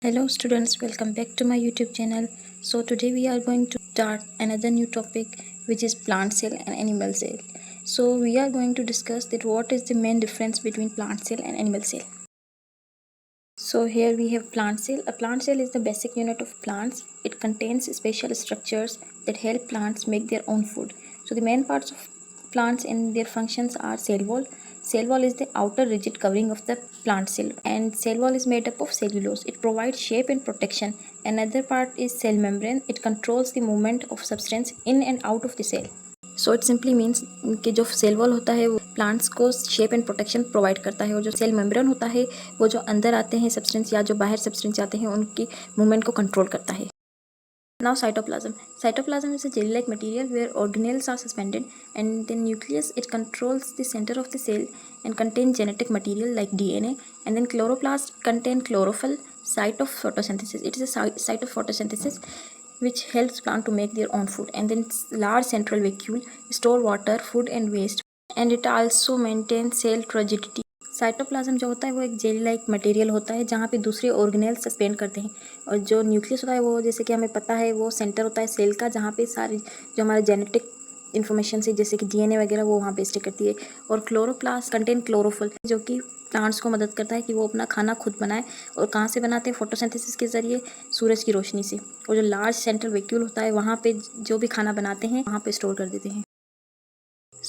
Hello students, welcome back to my YouTube channel. So today we are going to start another new topic, which is plant cell and animal cell. So we are going to discuss that what is the main difference between plant cell and animal cell. So here we have plant cell. A plant cell is the basic unit of plants. It contains special structures that help plants make their own food. So the main parts of plants and their functions are cell wall. Cell wall is the outer rigid covering of the plant cell, and cell wall is made up of cellulose. It provides shape and protection. Another part is cell membrane. It controls the movement of substance in and out of the cell. So it simply means कि जो cell wall होता है वो plants को shape and protection provide करता है, और जो सेल मेम्ब्रेन होता है वो जो अंदर आते हैं सब्सटेंस या जो बाहर सब्सटेंस आते हैं उनकी मूवमेंट को कंट्रोल करता है. Now cytoplasm. Cytoplasm is a jelly-like material where organelles are suspended, and the nucleus, it controls the center of the cell and contains genetic material like DNA. And then chloroplast contain chlorophyll, site of photosynthesis. It is a site of photosynthesis which helps plant to make their own food. And then large central vacuole store water, food and waste, and it also maintains cell rigidity. Cytoplasm जो होता है वो एक jelly like material होता है जहाँ पे दूसरे ऑर्गेनेल सस्पेंड करते हैं, और जो न्यूक्लियस होता है वो जैसे कि हमें पता है वो सेंटर होता है सेल का, जहाँ पे सारी जो हमारे जेनेटिक इन्फॉर्मेशन से जैसे कि डीएनए वगैरह वो वहाँ पे स्टे करती है. और क्लोरोप्लास्ट कंटेन क्लोरोफिल जो कि प्लांट्स को मदद करता है कि वो अपना खाना खुद बनाए, और कहाँ से बनाते हैं, फोटोसिंथेसिस के ज़रिए, सूरज की रोशनी से. और जो लार्ज सेंट्रल वैक्यूल होता है वहाँ पे जो भी खाना बनाते हैं वहाँ पे स्टोर कर देते हैं.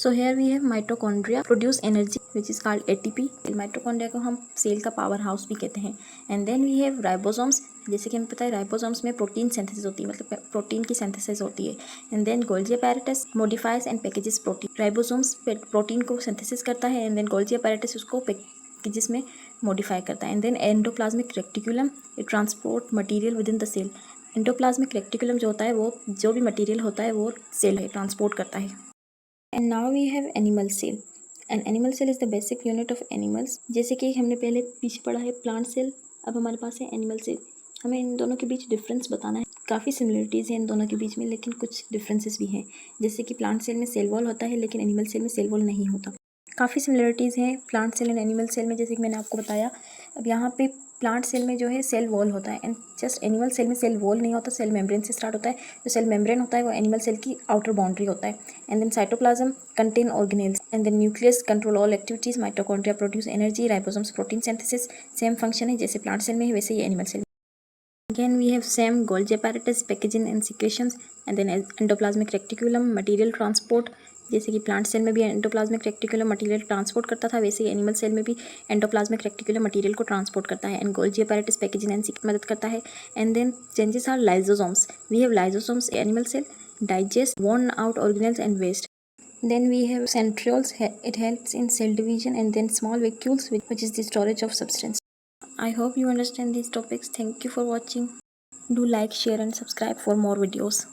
So here we have mitochondria produce energy which is called ATP. Mitochondria को हम सेल का पावर हाउस भी कहते हैं. And then we have ribosomes. जैसे कि हमें पता है राइबोसोम्स में प्रोटीन सिंथेसिस होती है, मतलब प्रोटीन की सिंथेसिस होती है. And then Golgi apparatus modifies and packages protein. Ribosomes protein को सिंथेसिस करता है, एंड देन गोल्जी अपैरेटस उसको पैकेजेस में मॉडिफाई करता है. And then endoplasmic reticulum it transport material within the cell. Endoplasmic reticulum जो होता है वो जो भी मटीरियल होता है वो सेल है ट्रांसपोर्ट करता है. And now we have animal cell. And animal cell is the basic unit of animals. जैसे कि हमने पहले पीछे पढ़ा है प्लांट सेल, अब हमारे पास है एनिमल सेल. हमें इन दोनों के बीच डिफरेंस बताना है. काफ़ी सिमिलरिटीज़ हैं इन दोनों के बीच में, लेकिन कुछ डिफरेंसेस भी हैं. जैसे कि प्लांट सेल में सेल वॉल होता है लेकिन एनिमल सेल में सेल वॉल नहीं होता. काफ़ी सिमिलरिटीज़ हैं plant cell and animal cell में, जैसे कि मैंने आपको बताया. अब यहाँ पे प्लांट सेल में जो है सेल वॉल होता है, एंड जस्ट एनिमल सेल में सेल वॉल नहीं होता, सेल मेम्ब्रेन से स्टार्ट होता है. जो सेल मेम्ब्रेन होता है वो एनिमल सेल की आउटर बाउंड्री होता है. And then cytoplasm contain organelles, and then nucleus control all activities. Mitochondria produce energy. Ribosomes protein synthesis. Same function है जैसे प्लांट सेल में है वैसे ही animal cell. Again we have same Golgi apparatus, packaging and secretions, and then endoplasmic reticulum, material transport. जैसे कि plant cell में भी एंडोप्लाज्मिक रेक्टिकुलम मटेरियल ट्रांसपोर्ट करता था, वैसे ही एनिमल सेल में भी एंडोप्लाज्मिक रेक्टिकुलम मटेरियल को ट्रांसपोर्ट करता है. And Golgi apparatus packaging and मदद करता है. And then changes are lysosomes. We have lysosomes animal cell digest worn out organelles and waste. Then we have centrioles. It helps in cell division, and then small vacuoles which is the storage of substance. I hope you understand these topics. Thank you for watching. Do like, share and subscribe for more videos.